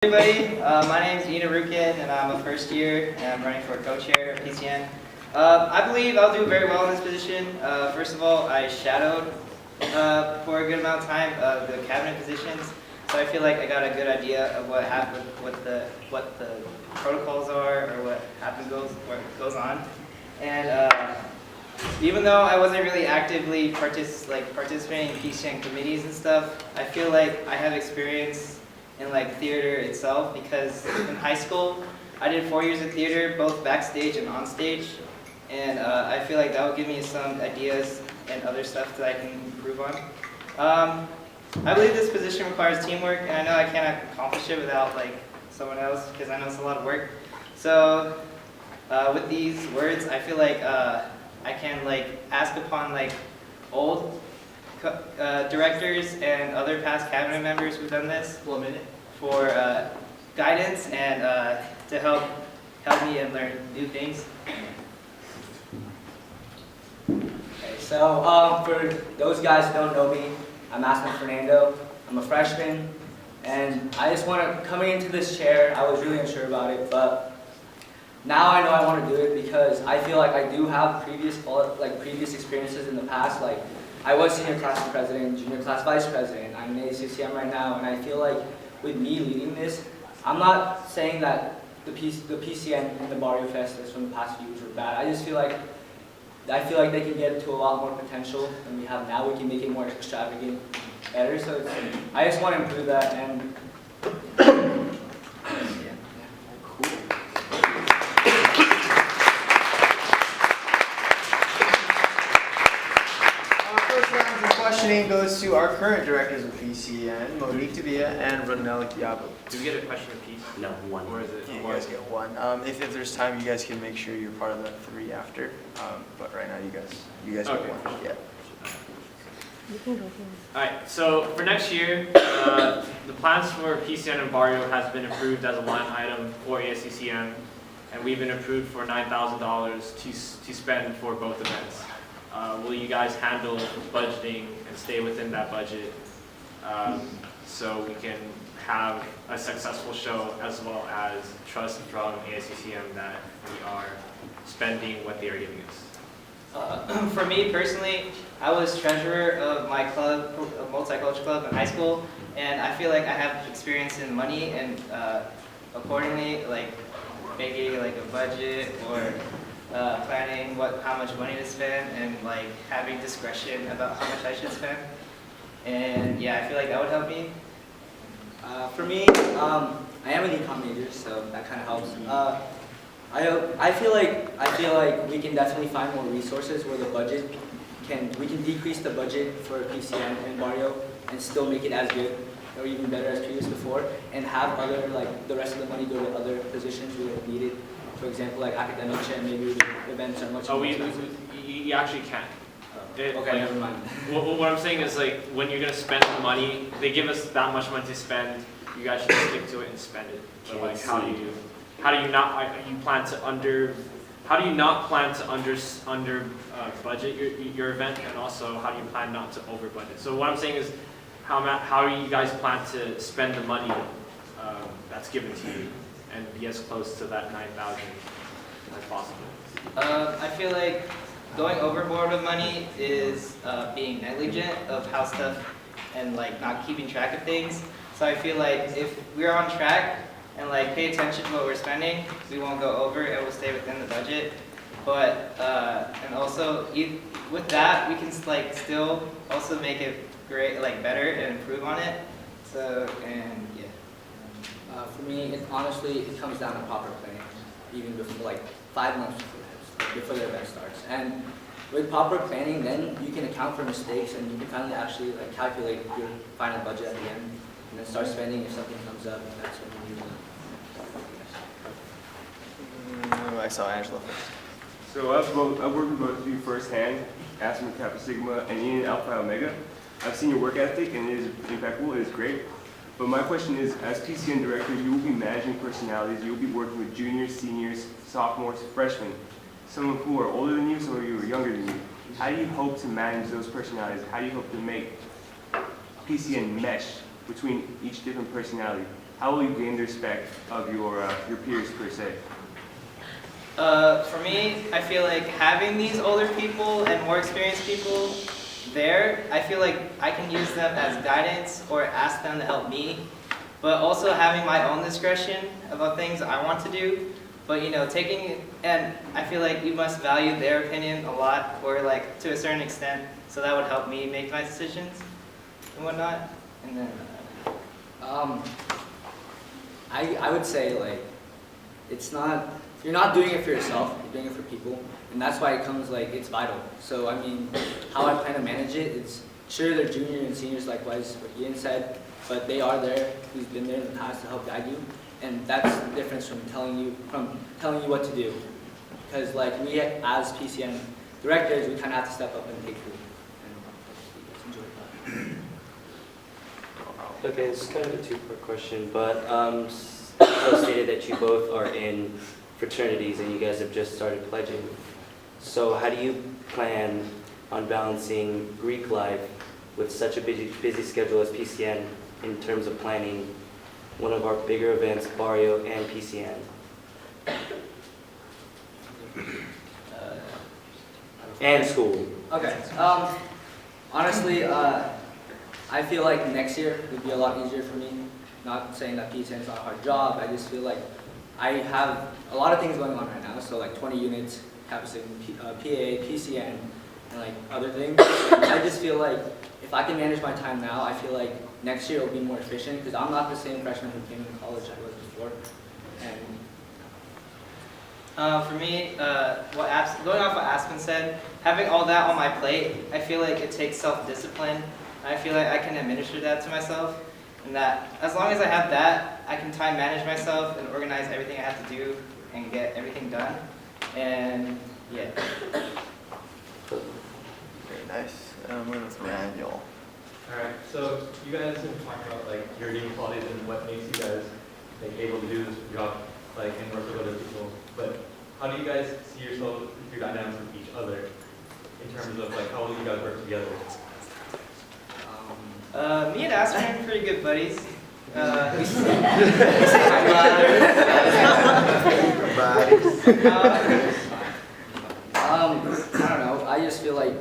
Everybody, my name is Arucan and I'm a first year and I'm running for co-chair of PCN. I believe I'll do very well in this position. First of all, I shadowed for a good amount of time the cabinet positions, so I feel like I got a good idea of what happened, what the protocols are, or what goes on. And even though I wasn't really actively participating in PCN committees and stuff, I feel like I have experience in theater itself, because in high school I did 4 years of theater, both backstage and on stage, and I feel like that will give me some ideas and other stuff that I can improve on. I believe this position requires teamwork, and I know I can't accomplish it without someone else, because I know it's a lot of work. So with these words, I feel like I can ask upon old directors and other past cabinet members who've done this for guidance and to help me and learn new things. Okay, so for those guys who don't know me, I'm Aspen Fernando. I'm a freshman, and I just coming into this chair, I was really unsure about it, but now I know I want to do it because I feel like I do have previous experiences in the past. I was senior class president, junior class vice president. I'm in ACCM right now, and I feel like with me leading this, I'm not saying that the PCN and the Barrio Festas from the past few years were bad. I just feel like they can get to a lot more potential than we have now. We can make it more extravagant, better. So I just want to improve that. And Questioning goes to our current directors of PCN, Monique Tabia and Ronel Kiabo. Do we get a question apiece? No, one. Or is it? Yeah, you guys get one. If there's time, you guys can make sure you're part of the 3 after. But right now, you guys get Okay. one. Yeah. Alright, so for next year, the plans for PCN and Barrio has been approved as a line item for ASCCM, and we've been approved for $9,000 to spend for both events. Will you guys handle budgeting and stay within that budget so we can have a successful show, as well as trust from ASCCM that we are spending what they are giving us? For me personally, I was treasurer of my club, multicultural club in high school, and I feel like I have experience in money and accordingly, making a budget or planning how much money to spend, and having discretion about how much I should spend. And yeah, I feel like that would help me. for me, I am an econ major, so that kind of helps. I feel like we can definitely find more resources where we can decrease the budget for PCN and Barrio and still make it as good or even better as previous before, and have the rest of the money go to other positions where it's needed. For example, academic chair, maybe the events are much more expensive. You actually can. Okay, never mind. What I'm saying is, when you're going to spend the money, they give us that much money to spend, you guys should stick to it and spend it. But how do you not plan to under budget your event, and also how do you plan not to over budget? So what I'm saying is, how do you guys plan to spend the money that's given to you, and be as close to that 9,000 as possible? I feel like going overboard with money is being negligent of how stuff and not keeping track of things. So I feel like if we're on track and pay attention to what we're spending, we won't go over and we'll stay within the budget. But and also with that, we can still also make it great, better and improve on it. So and yeah. For me, honestly, it comes down to proper planning, even before 5 months before the event starts. And with proper planning, then you can account for mistakes, and you can finally actually calculate your final budget at the end, and then start spending if something comes up. And that's when you I saw Angela first. So I've worked with both of you firsthand, Aspen Kappa Sigma and Ian Alpha Omega. I've seen your work ethic, and it is impeccable. It is great. But my question is, as PCN director, you will be managing personalities. You will be working with juniors, seniors, sophomores, freshmen, some who are older than you, some of you are younger than you. How do you hope to manage those personalities? How do you hope to make PCN mesh between each different personality? how will you gain the respect of your peers per se? For me, I feel like having these older people and more experienced people there, I feel like I can use them as guidance or ask them to help me, but also having my own discretion about things I want to do. But and I feel like you must value their opinion a lot, or like to a certain extent, so that would help me make my decisions and whatnot. And then, I would say like, you're not doing it for yourself, you're doing it for people. And that's why it comes like, it's vital. So I mean, how I plan to manage it, it's sure they're junior and seniors likewise, what Ian said, but they are there, who's been there in the past to help guide you. And that's the difference from telling you what to do. Because like we as PCN directors, we kind of have to step up and take food. And enjoy that. Okay, it's kind of a two-part question, but you stated that you both are in fraternities and you guys have just started pledging. So how do you plan on balancing Greek life with such a busy schedule as PCN in terms of planning one of our bigger events, Barrio and PCN? And school. Okay. Honestly, I feel like next year would be a lot easier for me. Not saying that PCN is not a hard job. I just feel like I have a lot of things going on right now. So like 20 units, capacity, PAA, PCN, and like other things. I just feel like if I can manage my time now, I feel like next year it'll be more efficient because I'm not the same freshman who came to college I was before. And for me, going off what Aspen said, having all that on my plate, I feel like it takes self-discipline. I feel like I can administer that to myself, and that as long as I have that, I can time manage myself and organize everything I have to do and get everything done. And yeah. Very nice. I'm going with Randall. Alright, so you guys have talked about like your unique qualities and what makes you guys like able to do this job like and work with other people. But how do you guys see yourself, your dynamics with each other in terms of like how will you guys work together? Me and Aspen are pretty good buddies. We I don't know. I just feel like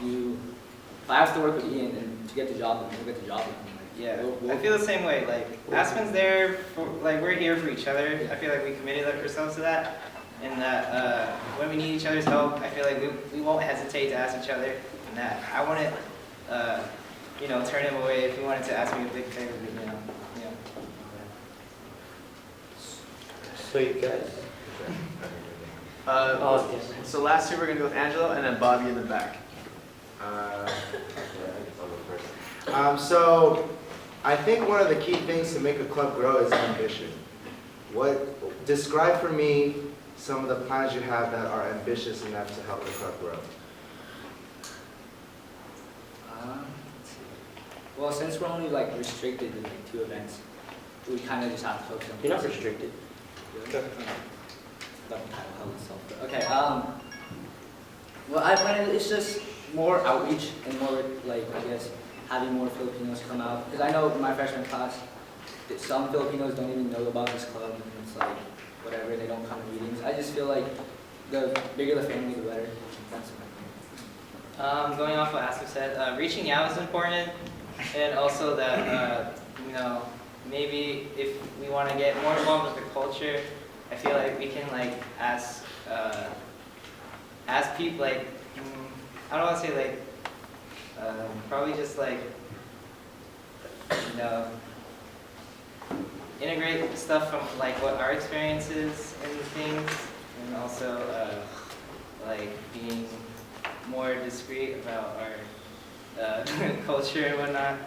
if I have to work with Ian and to get the job, then we'll get the job done. Yeah, I feel the same way. Like Aspen's there, we're here for each other. I feel like we committed ourselves to that, and that when we need each other's help, I feel like we won't hesitate to ask each other. And that I wouldn't, turn him away if he wanted to ask me a big favor. So you guys. Yes. So last year we're going to go with Angelo and then Bobby in the back. So I think one of the key things to make a club grow is ambition. Describe for me some of the plans you have that are ambitious enough to help the club grow. Well, since we're only like restricted to like 2 events, we kind of just have to focus on. You're not restricted. Okay. Well, I plan it's just more outreach and more like I guess having more Filipinos come out because I know in my freshman class that some Filipinos don't even know about this club and it's like whatever, they don't come to meetings. I just feel like the bigger the family, the better. That's my thing. Going off what Aspen said, reaching out is important, and also that maybe if we want to get more involved with the culture, I feel like we can like ask people like I don't want to say like probably just like integrate stuff from like what our experiences and things, and also like being more discreet about our culture and whatnot.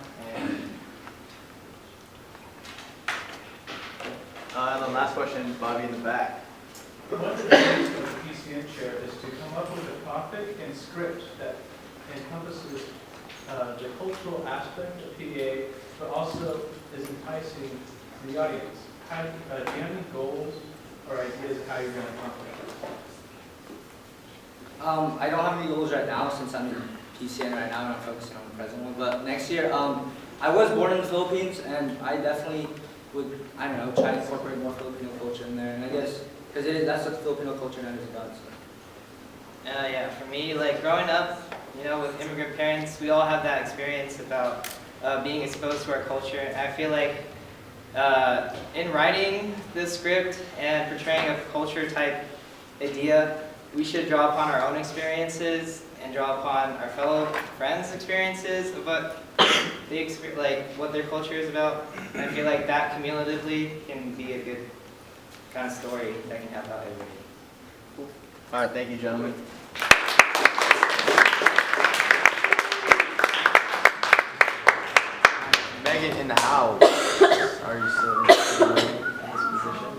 And the last question, Bobby in the back. One of the duties of the PCN chair is to come up with a topic and script that encompasses the cultural aspect of PAA, but also is enticing to the audience. Do you have any goals or ideas of how you're going to accomplish that? I don't have any goals right now since I'm in PCN right now and I'm focusing on the present one. But next year, I was born in the Philippines and I definitely would, I don't know, try to incorporate more Filipino culture in there. And I guess, because that's what Filipino culture now is about. So. Yeah, for me, like growing up, with immigrant parents, we all have that experience about being exposed to our culture. And I feel like in writing this script and portraying a culture type idea, we should draw upon our own experiences and draw upon our fellow friends' experiences of what what their culture is about. And I feel like that cumulatively can be a good kind of story that can help out everybody. All right, thank you, gentlemen. Megan in the house. Are you still in this position?